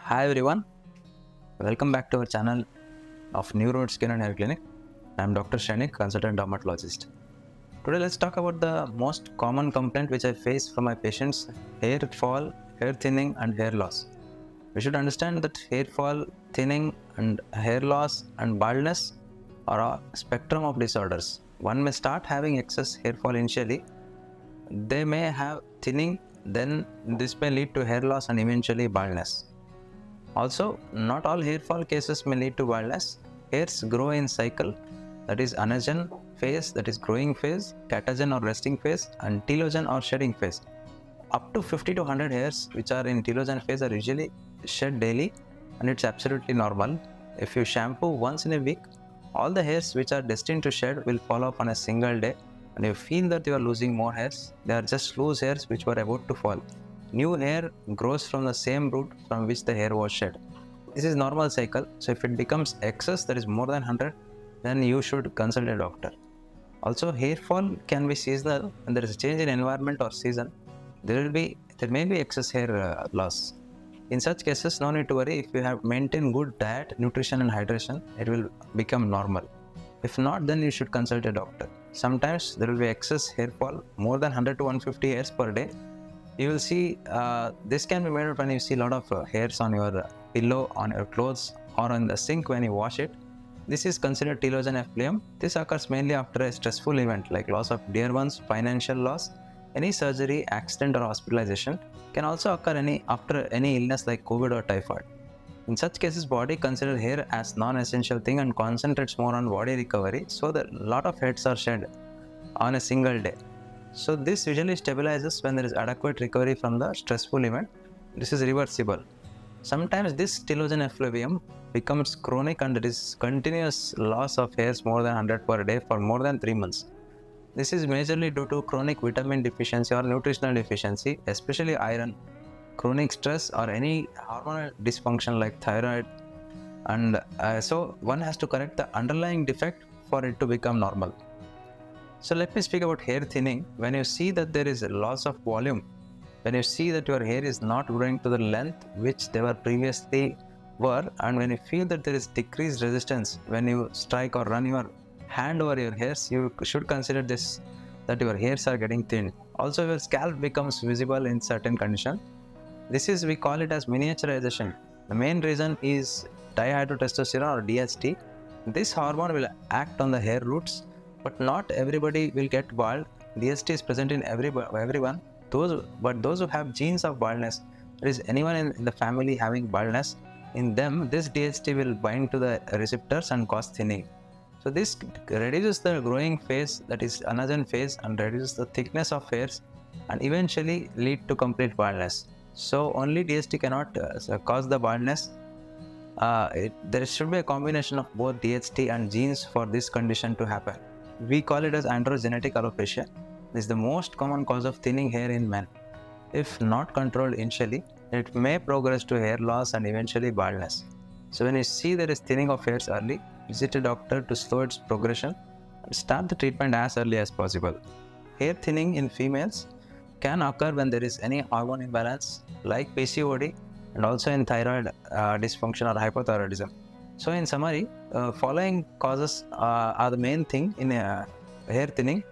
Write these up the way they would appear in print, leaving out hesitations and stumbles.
Hi everyone, welcome back to our channel of New Road Skin and Hair Clinic. I am Dr. Shrenik, consultant dermatologist. Today let's talk about the most common complaint which I face from my patients: hair fall, hair thinning and hair loss. We should understand that hair fall, thinning and hair loss and baldness are a spectrum of disorders. One may start having excess hair fall initially, they may have thinning, then this may lead to hair loss and eventually baldness. Also, not all hair fall cases may lead to baldness. Hairs grow in cycle, that is anagen phase, that is growing phase, catagen or resting phase, and telogen or shedding phase. Up to 50 to 100 hairs which are in telogen phase are usually shed daily, and it's absolutely normal. If you shampoo once in a week, all the hairs which are destined to shed will fall off on a single day, and you feel that you are losing more hairs. They are just loose hairs which were about to fall. New hair grows from the same root from which the hair was shed. This is normal cycle. So if it becomes excess, that is more than 100, then you should consult a doctor. Also, hair fall can be seasonal. When there is a change in environment or season, there may be excess hair loss. In such cases, no need to worry. If you have maintained good diet, nutrition and hydration, it will become normal. If not, then you should consult a doctor. Sometimes there will be excess hair fall, more than 100 to 150 hairs per day. You will see this can be made up when you see a lot of hairs on your pillow, on your clothes, or on the sink when you wash it. This is considered telogen effluvium. This occurs mainly after a stressful event like loss of dear ones, financial loss, any surgery, accident or hospitalization. Can also occur after any illness like COVID or typhoid. In such cases, body considers hair as non-essential thing and concentrates more on body recovery, so that a lot of hairs are shed on a single day. So this usually stabilizes when there is adequate recovery from the stressful event. This is reversible. Sometimes this telogen effluvium becomes chronic and there is continuous loss of hairs more than 100 per day for more than 3 months. This is majorly due to chronic vitamin deficiency or nutritional deficiency, especially iron, chronic stress or any hormonal dysfunction like thyroid. And so one has to correct the underlying defect for it to become normal. So let me speak about hair thinning. When you see that there is a loss of volume, when you see that your hair is not growing to the length which they were previously were, and when you feel that there is decreased resistance when you strike or run your hand over your hairs, you should consider this, that your hairs are getting thin. Also, your scalp becomes visible in certain condition. We call it as miniaturization. The main reason is dihydrotestosterone or DHT. This hormone will act on the hair roots, but not everybody will get bald. DHT is present in everyone. But those who have genes of baldness, there is anyone in the family having baldness, in them this DHT will bind to the receptors and cause thinning. So this reduces the growing phase, that is anagen phase, and reduces the thickness of hairs and eventually lead to complete baldness. So only DHT cannot cause the baldness. There should be a combination of both DHT and genes for this condition to happen. We call it as androgenetic alopecia. This is the most common cause of thinning hair in men. If not controlled initially, it may progress to hair loss and eventually baldness. So when you see there is thinning of hairs early, visit a doctor to slow its progression and start the treatment as early as possible. Hair thinning in females can occur when there is any hormone imbalance like PCOD and also in thyroid dysfunction or hypothyroidism. So in summary, following causes are the main thing in hair thinning: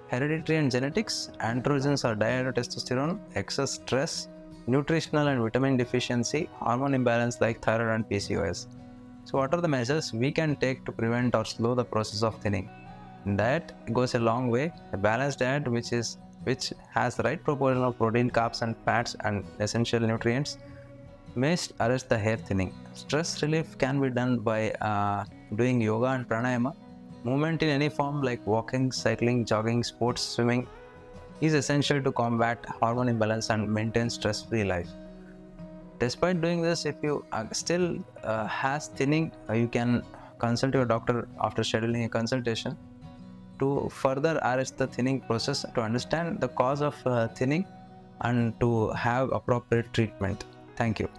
hereditary and genetics, androgens or dihydrotestosterone, excess stress, nutritional and vitamin deficiency, hormone imbalance like thyroid and PCOS. So what are the measures we can take to prevent or slow the process of thinning? Diet goes a long way. A balanced diet which has the right proportion of protein, carbs and fats and essential nutrients may arrest the hair thinning. Stress relief can be done by doing yoga and pranayama. Movement in any form like walking, cycling, jogging, sports, swimming is essential to combat hormone imbalance and maintain stress-free life. Despite doing this, if you still has thinning, you can consult your doctor after scheduling a consultation to further arrest the thinning process, to understand the cause of thinning and to have appropriate treatment. Thank you.